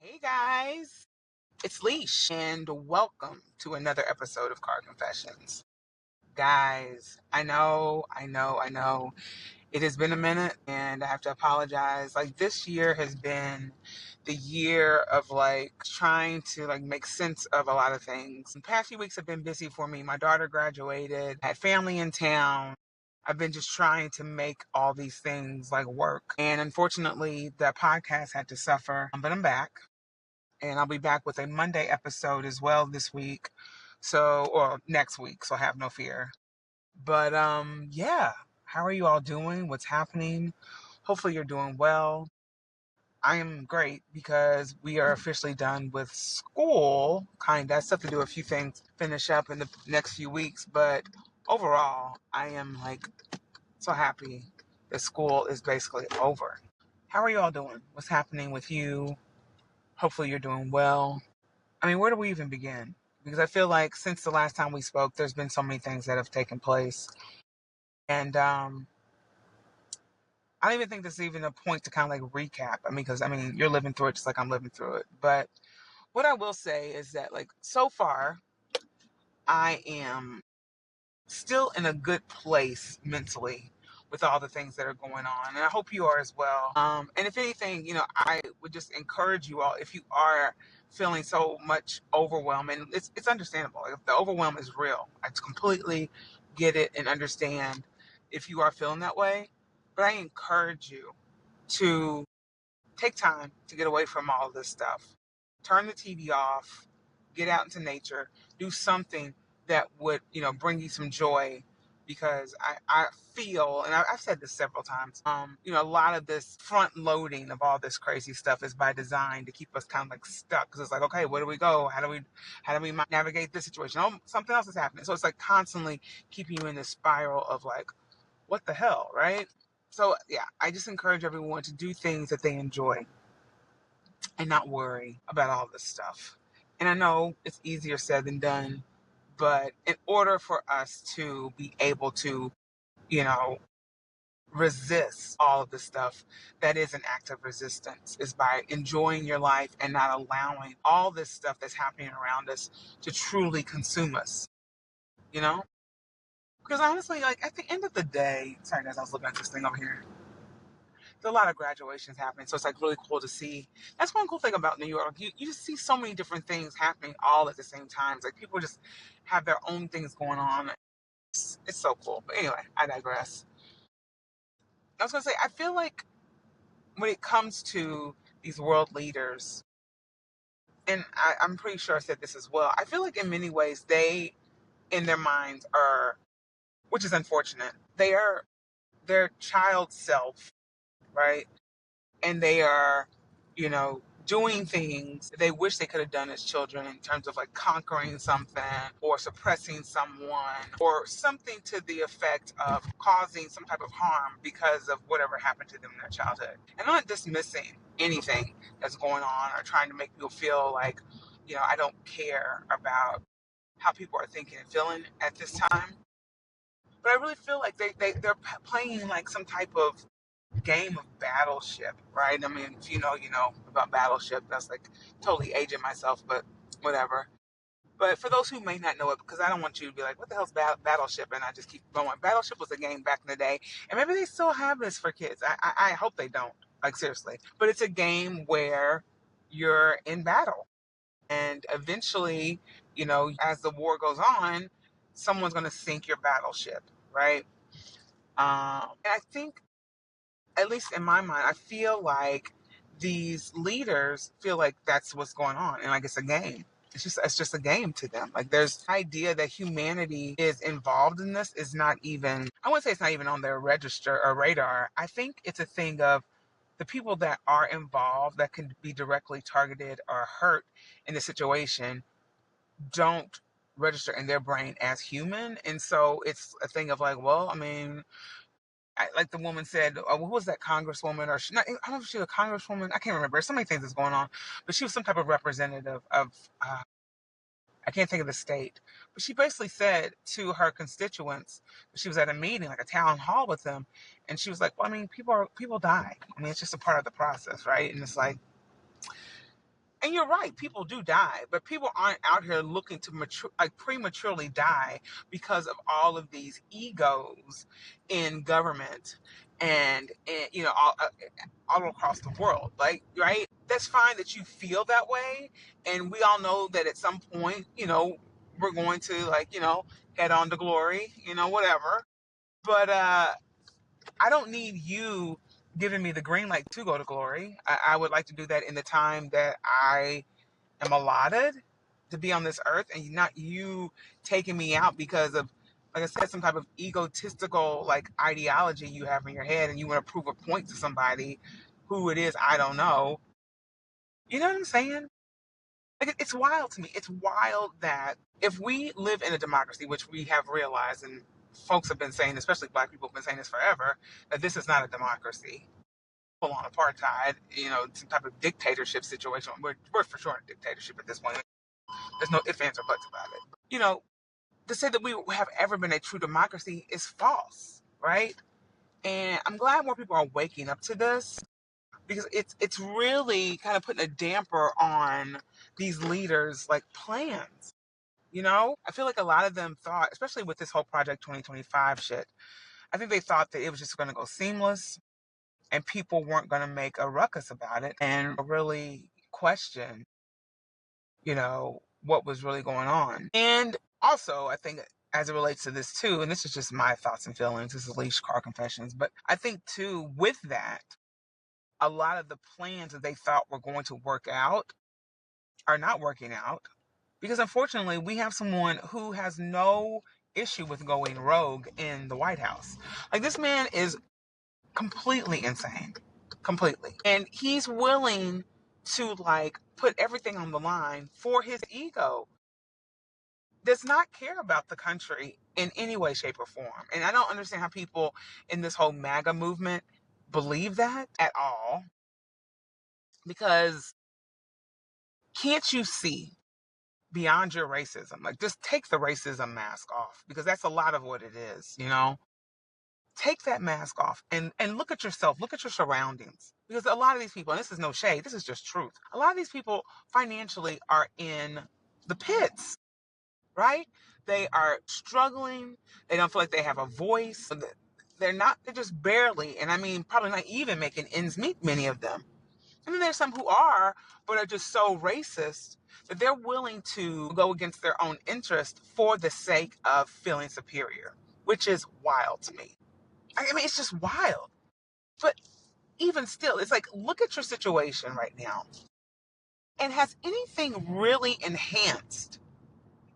Hey guys, it's Leesh, and welcome to another episode of Car Confessions. Guys, I know. It has been a minute, and I have to apologize. Like, this year has been the year of trying to make sense of a lot of things. The past few weeks have been busy for me. My daughter graduated, I had family in town. I've been just trying to make all these things work. And unfortunately, the podcast had to suffer, but I'm back and I'll be back with a Monday episode as well this week. Or next week, so have no fear. But yeah, how are you all doing? What's happening? Hopefully you're doing well. I am great because we are officially done with school. Kinda. I still have to do a few things, finish up in the next few weeks, but overall, I am so happy that school is basically over. How are you all doing? What's happening with you? Hopefully you're doing well. I mean, where do we even begin? Because I feel like since the last time we spoke, there's been so many things that have taken place. And I don't even think there's even a point to kind of recap. I mean, because you're living through it just like I'm living through it. But what I will say is that, so far, I am still in a good place mentally with all the things that are going on. And I hope you are as well. And if anything, I would just encourage you all, if you are feeling so much overwhelm, and it's understandable. If the overwhelm is real, I completely get it and understand if you are feeling that way. But I encourage you to take time to get away from all this stuff. Turn the TV off, get out into nature, do something that would, bring you some joy. Because I feel, and I've said this several times, a lot of this front loading of all this crazy stuff is by design to keep us kind of stuck. Because it's okay, where do we go? How do we navigate this situation? Oh, something else is happening. So it's constantly keeping you in this spiral of what the hell, right? So yeah, I just encourage everyone to do things that they enjoy and not worry about all this stuff. And I know it's easier said than done, but in order for us to be able to, you know, resist all of this stuff, that is an act of resistance, is by enjoying your life and not allowing all this stuff that's happening around us to truly consume us, you know? Because honestly, at the end of the day, sorry guys, I was looking at this thing over here. There's a lot of graduations happening, so it's really cool to see. That's one cool thing about New York. You just see so many different things happening all at the same time. It's people just have their own things going on. It's so cool. But anyway, I digress. I was gonna say, I feel like when it comes to these world leaders, and I'm pretty sure I said this as well, I feel like in many ways they, in their minds, are, which is unfortunate, they are their child self, right? And they are, doing things they wish they could have done as children in terms of conquering something or suppressing someone or something to the effect of causing some type of harm because of whatever happened to them in their childhood. And I'm not dismissing anything that's going on or trying to make people feel I don't care about how people are thinking and feeling at this time. But I really feel like they're playing some type of game of Battleship, right? I mean, if you know, you know about Battleship. That's totally aging myself, but whatever. But for those who may not know it, because I don't want you to be like, what the hell's Battleship? And I just keep going. Battleship was a game back in the day. And maybe they still have this for kids. I hope they don't. Seriously. But it's a game where you're in battle. And eventually, as the war goes on, someone's going to sink your battleship, right? And I think, at least in my mind, I feel like these leaders feel like that's what's going on, and it's a game. It's just a game to them. There's idea that humanity is involved in this is not even. I wouldn't say it's not even on their register or radar. I think it's a thing of the people that are involved that can be directly targeted or hurt in the situation don't register in their brain as human, and so it's a thing of well, I mean, like the woman said, who was that congresswoman? Or not, I don't know if she was a congresswoman. I can't remember. There's so many things that's going on. But she was some type of representative of, I can't think of the state. But she basically said to her constituents, she was at a meeting, a town hall with them. And she was like, well, I mean, people die. I mean, it's just a part of the process, right? And it's And you're right, people do die, but people aren't out here looking to prematurely die because of all of these egos in government and all across the world. Like, right? That's fine that you feel that way, and we all know that at some point, we're going to head on to glory, whatever. But I don't need you giving me the green light to go to glory. I would like to do that in the time that I am allotted to be on this earth, and not you taking me out because of, like I said, some type of egotistical ideology you have in your head, and you want to prove a point to somebody who it is I don't know. You know what I'm saying? Like, it's wild to me. It's wild that if we live in a democracy, which we have realized, and folks have been saying, especially black people have been saying this forever, that this is not a democracy. Full on apartheid, some type of dictatorship situation. We're for sure in a dictatorship at this point. There's no ifs, ands, or buts about it. To say that we have ever been a true democracy is false, right? And I'm glad more people are waking up to this, because it's really kind of putting a damper on these leaders' plans. I feel like a lot of them thought, especially with this whole Project 2025 shit, I think they thought that it was just going to go seamless and people weren't going to make a ruckus about it and really question, what was really going on. And also, I think as it relates to this too, and this is just my thoughts and feelings, this is Leesh Car Confessions, but I think too, with that, a lot of the plans that they thought were going to work out are not working out, because unfortunately we have someone who has no issue with going rogue in the White House. Like, this man is completely insane. Completely. And he's willing to put everything on the line for his ego. Does not care about the country in any way, shape, or form. And I don't understand how people in this whole MAGA movement believe that at all. Because can't you see beyond your racism? Like, just take the racism mask off, because that's a lot of what it is, Take that mask off and look at yourself, look at your surroundings. Because a lot of these people, and this is no shade, this is just truth. A lot of these people financially are in the pits, right? They are struggling. They don't feel like they have a voice. They're just barely, and I mean, probably not even making ends meet, many of them. And then there's some who are, but are just so racist that they're willing to go against their own interest for the sake of feeling superior, which is wild to me. I mean, it's just wild. But even still, it's like, look at your situation right now. And has anything really enhanced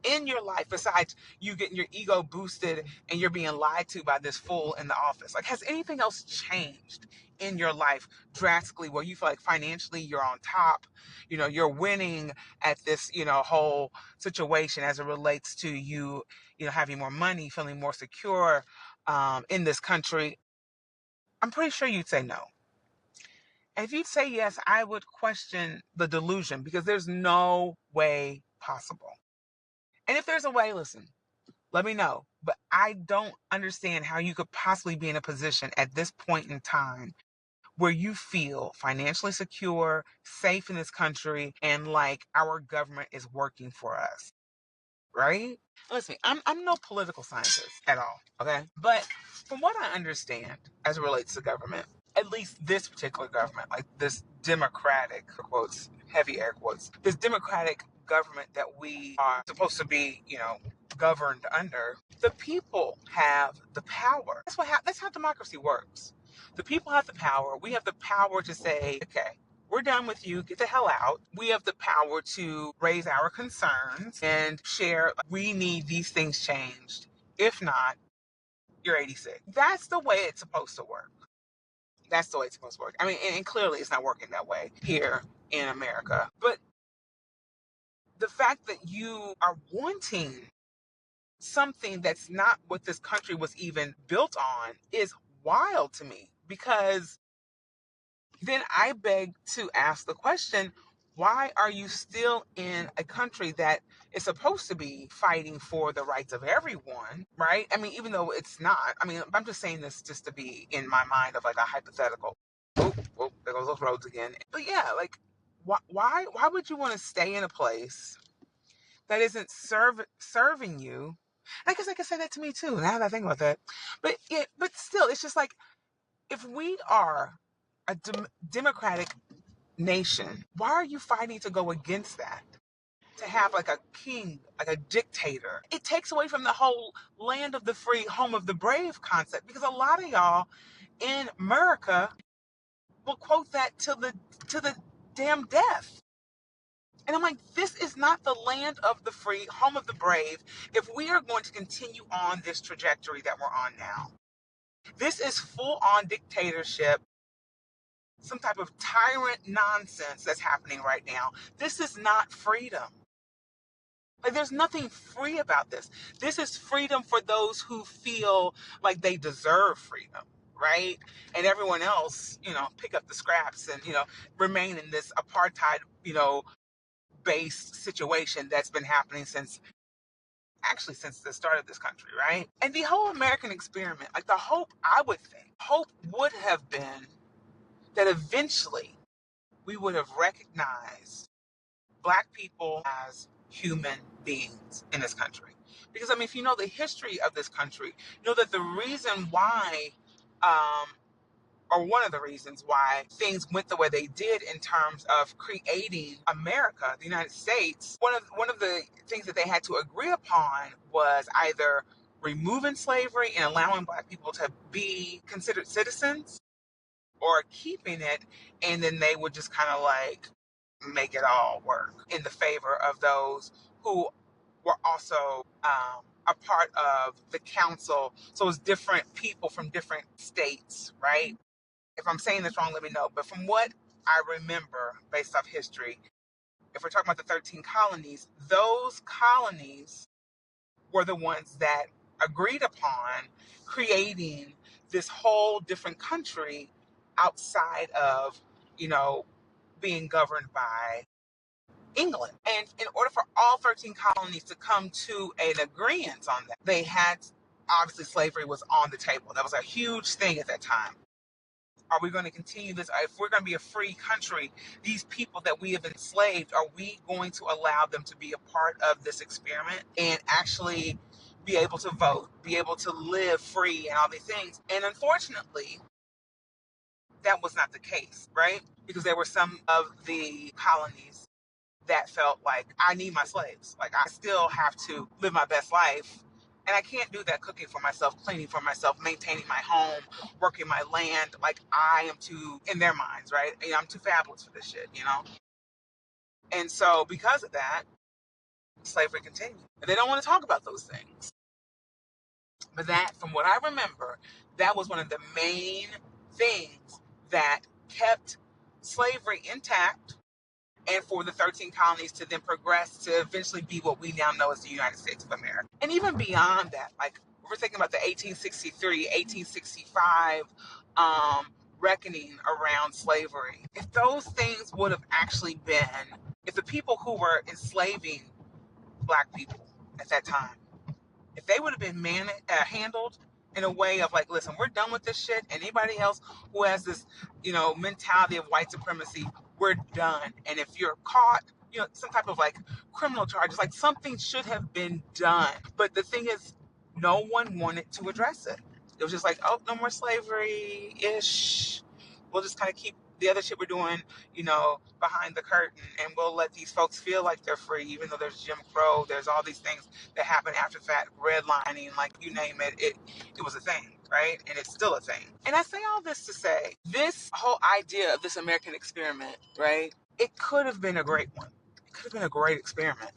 in your life besides you getting your ego boosted and you're being lied to by this fool in the office? Like, has anything else changed in your life drastically, where you feel like financially you're on top, you're winning at this, whole situation as it relates to you, having more money, feeling more secure in this country? I'm pretty sure you'd say no. And if you'd say yes, I would question the delusion, because there's no way possible. And if there's a way, listen, let me know. But I don't understand how you could possibly be in a position at this point in time where you feel financially secure, safe in this country, and like our government is working for us. Right? Listen, I'm no political scientist at all, okay? But from what I understand as it relates to government, at least this particular government, like this democratic, quotes, heavy air quotes, this democratic government that we are supposed to be, governed under, the people have the power. That's how democracy works. The people have the power. We have the power to say, okay, we're done with you. Get the hell out. We have the power to raise our concerns and share. We need these things changed. If not, you're 86. That's the way it's supposed to work. That's the way it's supposed to work. I mean, and clearly it's not working that way here in America. But the fact that you are wanting something that's not what this country was even built on is wild to me, because then I beg to ask the question, why are you still in a country that is supposed to be fighting for the rights of everyone, right? I mean, even though it's not. I mean, I'm just saying this just to be in my mind of like a hypothetical. Oh, there goes those roads again. But yeah, like, Why would you want to stay in a place that isn't serving you? I guess I could say that to me too. Now that I think about that, but yeah, but still, it's just like if we are a democratic nation, why are you fighting to go against that? To have like a king, like a dictator, it takes away from the whole land of the free, home of the brave concept. Because a lot of y'all in America will quote that to the damn death. And I'm like, this is not the land of the free, home of the brave, if we are going to continue on this trajectory that we're on now. This is full on dictatorship, some type of tyrant nonsense that's happening right now. This is not freedom. Like, there's nothing free about this. This is freedom for those who feel like they deserve freedom, right? And everyone else, pick up the scraps and, remain in this apartheid, based situation that's been happening since the start of this country, right? And the whole American experiment, like the hope would have been that eventually we would have recognized Black people as human beings in this country. Because, I mean, if you know the history of this country, you know that the reason why, um, or one of the reasons why things went the way they did in terms of creating America, the United States, one of the things that they had to agree upon was either removing slavery and allowing Black people to be considered citizens, or keeping it, and then they would just kind of like make it all work in the favor of those who were also a part of the council. So it's different people from different states, right? If I'm saying this wrong, let me know. But from what I remember based off history, if we're talking about the 13 colonies, those colonies were the ones that agreed upon creating this whole different country outside of, you know, being governed by England. And in order for all 13 colonies to come to an agreement on that, they had, obviously, slavery was on the table. That was a huge thing at that time. Are we going to continue this? If we're going to be a free country, these people that we have enslaved, are we going to allow them to be a part of this experiment and actually be able to vote, be able to live free and all these things? And unfortunately, that was not the case, right? Because there were some of the colonies that felt like, I need my slaves. Like, I still have to live my best life. And I can't do that cooking for myself, cleaning for myself, maintaining my home, working my land. Like, I am too, in their minds, right? I'm too fabulous for this shit. And so because of that, slavery continued. And they don't want to talk about those things. But that, from what I remember, that was one of the main things that kept slavery intact, and for the 13 colonies to then progress to eventually be what we now know as the United States of America. And even beyond that, like, we're thinking about the 1863, 1865 reckoning around slavery. If those things would have actually been, if the people who were enslaving Black people at that time, if they would have been handled in a way of like, listen, we're done with this shit, and anybody else who has this, mentality of white supremacy, we're done. And if you're caught, some type of like criminal charges, like something should have been done. But the thing is, no one wanted to address it. It was just like, oh, no more slavery ish. We'll just kind of keep the other shit we're doing, behind the curtain, and we'll let these folks feel like they're free, even though there's Jim Crow, there's all these things that happen after that, redlining, like you name it, it was a thing, right? And it's still a thing. And I say all this to say, this whole idea of this American experiment, right? It could have been a great one. It could have been a great experiment.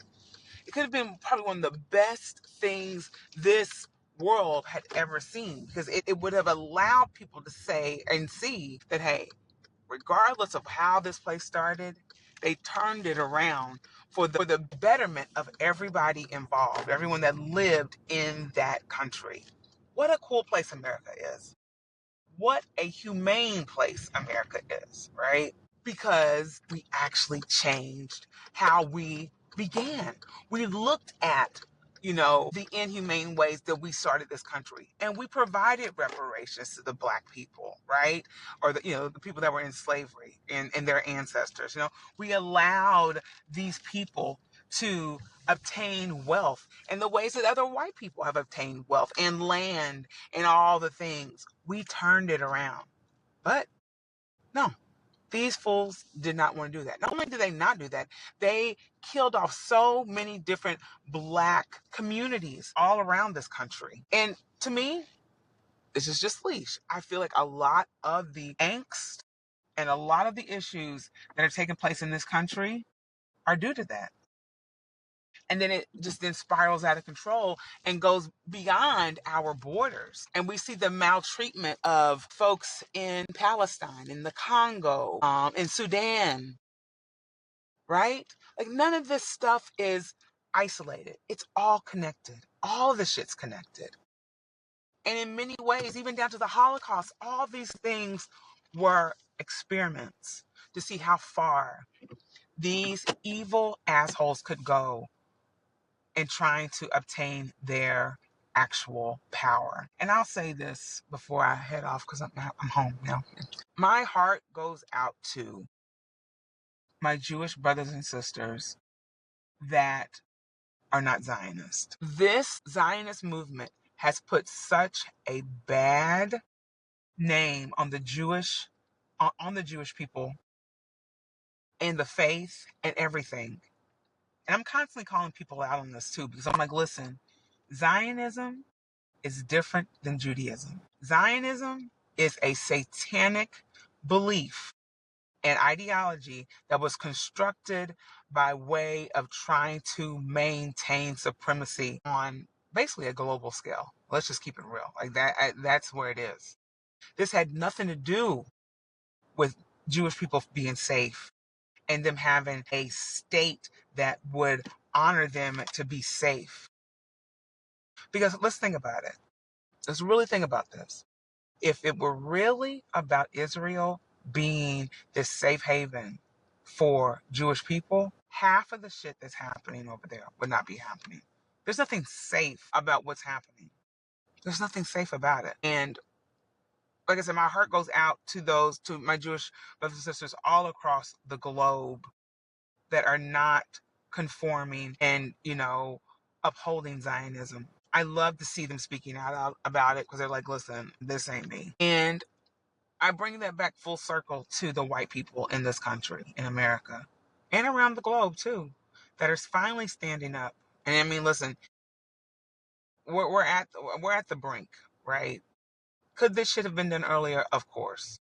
It could have been probably one of the best things this world had ever seen, because it would have allowed people to say and see that, hey, regardless of how this place started, they turned it around for the betterment of everybody involved, everyone that lived in that country. What a cool place America is. What a humane place America is, right? Because we actually changed how we began. We looked at the inhumane ways that we started this country. And we provided reparations to the black people, right? Or the people that were in slavery and their ancestors. We allowed these people to obtain wealth in the ways that other white people have obtained wealth and land and all the things. We turned it around. But no, these fools did not want to do that. Not only did they not do that, they killed off so many different black communities all around this country. And to me, this is just Leash. I feel like a lot of the angst and a lot of the issues that are taking place in this country are due to that. And then it just then spirals out of control and goes beyond our borders. And we see the maltreatment of folks in Palestine, in the Congo, in Sudan, right? Like none of this stuff is isolated. It's all connected. All the shit's connected. And in many ways, even down to the Holocaust, all these things were experiments to see how far these evil assholes could go in trying to obtain their actual power. And I'll say this before I head off because I'm home now. My heart goes out to my Jewish brothers and sisters that are not Zionist. This Zionist movement has put such a bad name on the Jewish people and the faith and everything. And I'm constantly calling people out on this too because I'm like, listen, Zionism is different than Judaism. Zionism is a satanic belief and ideology that was constructed by way of trying to maintain supremacy on basically a global scale. Let's just keep it real. Like that's where it is. This had nothing to do with Jewish people being safe and them having a state that would honor them to be safe. Because let's think about it. Let's really think about this. If it were really about Israel being this safe haven for Jewish people, half of the shit that's happening over there would not be happening. There's nothing safe about what's happening. There's nothing safe about it. And like I said, my heart goes out to my Jewish brothers and sisters all across the globe that are not conforming and, upholding Zionism. I love to see them speaking out about it because they're like, listen, this ain't me. And I bring that back full circle to the white people in this country, in America, and around the globe too, that are finally standing up. And I mean, listen, we're at the brink, right? Could this shit have been done earlier? Of course.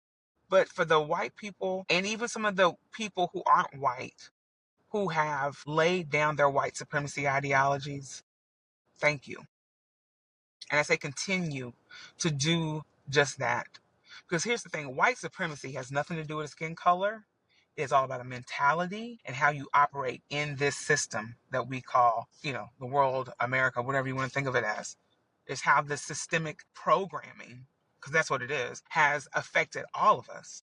But for the white people, and even some of the people who aren't white, who have laid down their white supremacy ideologies, thank you. And I say continue to do just that. Because here's the thing, white supremacy has nothing to do with skin color. It's all about a mentality and how you operate in this system that we call, the world, America, whatever you want to think of it as. It's how this systemic programming, because that's what it is, has affected all of us.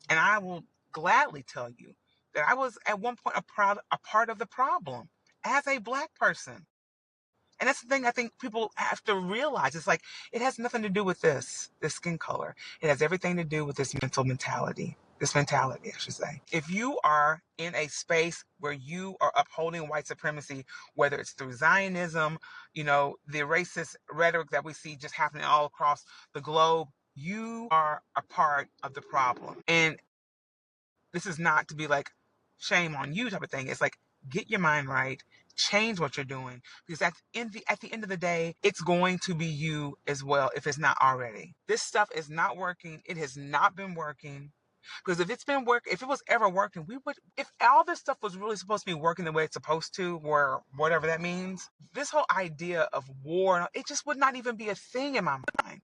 And I will gladly tell you that I was at one point a part of the problem as a black person. And that's the thing I think people have to realize. It's like, it has nothing to do with this skin color. It has everything to do with this mentality, I should say. If you are in a space where you are upholding white supremacy, whether it's through Zionism, the racist rhetoric that we see just happening all across the globe, you are a part of the problem. And this is not to be like, shame on you type of thing. It's like, get your mind right, change what you're doing, because at the end of the day, it's going to be you as well if it's not already. This stuff is not working. It has not been working. Because if it was ever working, if all this stuff was really supposed to be working the way it's supposed to, or whatever that means, this whole idea of war, it just would not even be a thing in my mind.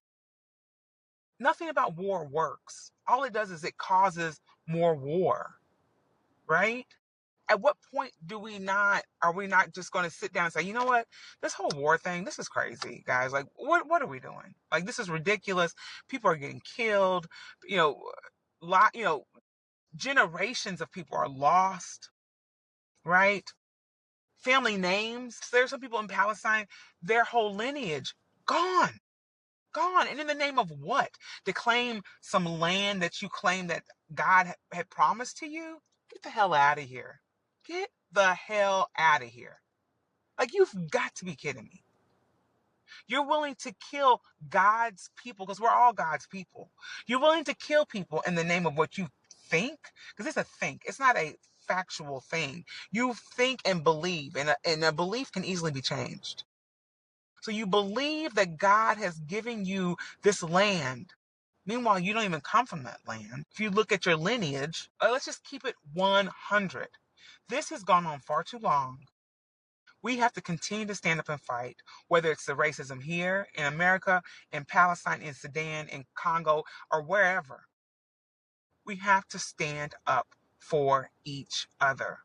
Nothing about war works. All it does is it causes more war, right? At what point are we not just going to sit down and say, you know what, this whole war thing, this is crazy, guys. Like, what are we doing? Like, this is ridiculous. People are getting killed. You know, generations of people are lost, right? family names. There's some people in Palestine, their whole lineage gone. Gone. And in the name of what? To claim some land that you claim that God had promised to you? Get the hell out of here. Get the hell out of here. Like, you've got to be kidding me. You're willing to kill God's people, because we're all God's people. You're willing to kill people in the name of what you think, because it's a think. It's not a factual thing. You think and believe, and a belief can easily be changed. So you believe that God has given you this land. Meanwhile, you don't even come from that land. If you look at your lineage, let's just keep it 100. This has gone on far too long. We have to continue to stand up and fight, whether it's the racism here in America, in Palestine, in Sudan, in Congo, or wherever. We have to stand up for each other.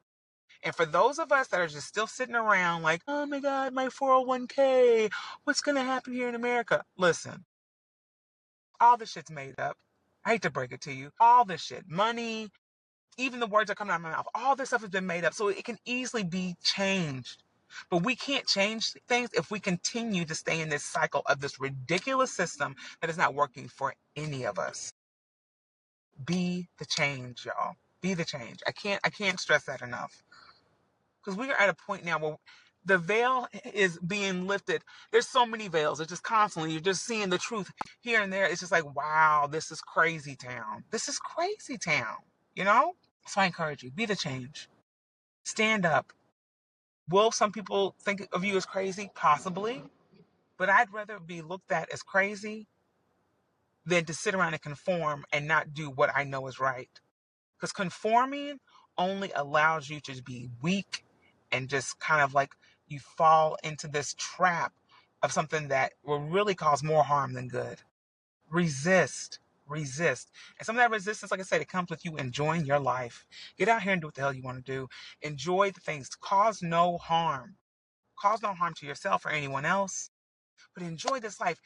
And for those of us that are just still sitting around like, oh my God, my 401k, what's going to happen here in America? Listen, all this shit's made up. I hate to break it to you. All this shit, money, even the words that come out of my mouth, all this stuff has been made up. So it can easily be changed. But we can't change things if we continue to stay in this cycle of this ridiculous system that is not working for any of us. Be the change, y'all. Be the change. I can't stress that enough. Because we are at a point now where the veil is being lifted. There's so many veils. It's just constantly, you're just seeing the truth here and there. It's just like, wow, this is crazy town. This is crazy town, you know? So I encourage you, be the change. Stand up. Will some people think of you as crazy? Possibly. But I'd rather be looked at as crazy than to sit around and conform and not do what I know is right. Because conforming only allows you to be weak and just kind of like you fall into this trap of something that will really cause more harm than good. Resist. Resist. And some of that resistance, like I said, it comes with you enjoying your life. Get out here and do what the hell you want to do. Enjoy the things. Cause no harm. Cause no harm to yourself or anyone else. But enjoy this life.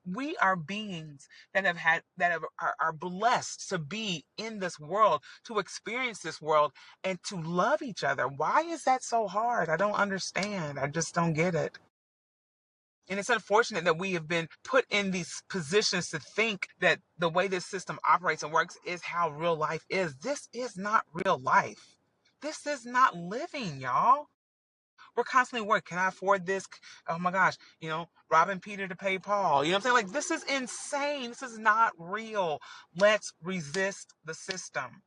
We are beings that are blessed to be in this world, to experience this world, and to love each other. Why is that so hard? I don't understand. I just don't get it. And it's unfortunate that we have been put in these positions to think that the way this system operates and works is how real life is. This is not real life. This is not living, y'all. We're constantly worried. Can I afford this? Oh my gosh, robbing Peter to pay Paul. You know what I'm saying? Like, this is insane. This is not real. Let's resist the system.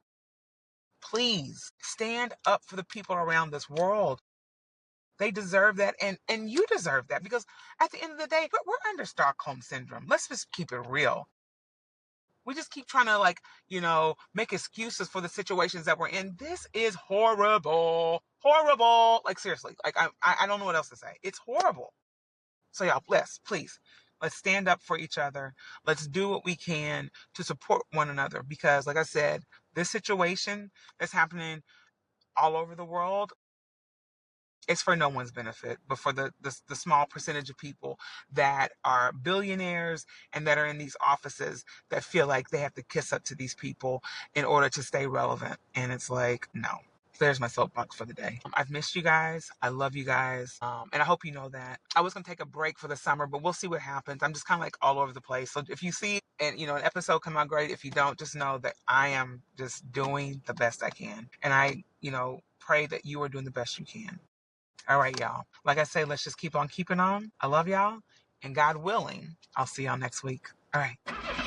Please stand up for the people around this world. They deserve that, and you deserve that, because at the end of the day, we're under Stockholm Syndrome. Let's just keep it real. We just keep trying to, like, make excuses for the situations that we're in. This is horrible. Horrible. Like, seriously. Like, I don't know what else to say. It's horrible. So y'all, please, let's stand up for each other. Let's do what we can to support one another, because, like I said, this situation that's happening all over the world, it's for no one's benefit, but for the small percentage of people that are billionaires and that are in these offices that feel like they have to kiss up to these people in order to stay relevant. And it's like, no. There's my soapbox for the day. I've missed you guys. I love you guys. And I hope you know that. I was going to take a break for the summer, but we'll see what happens. I'm just kind of like all over the place. So if you see an episode come out, great. If you don't, just know that I am just doing the best I can. And I, pray that you are doing the best you can. All right, y'all. Like I say, let's just keep on keeping on. I love y'all. And God willing, I'll see y'all next week. All right.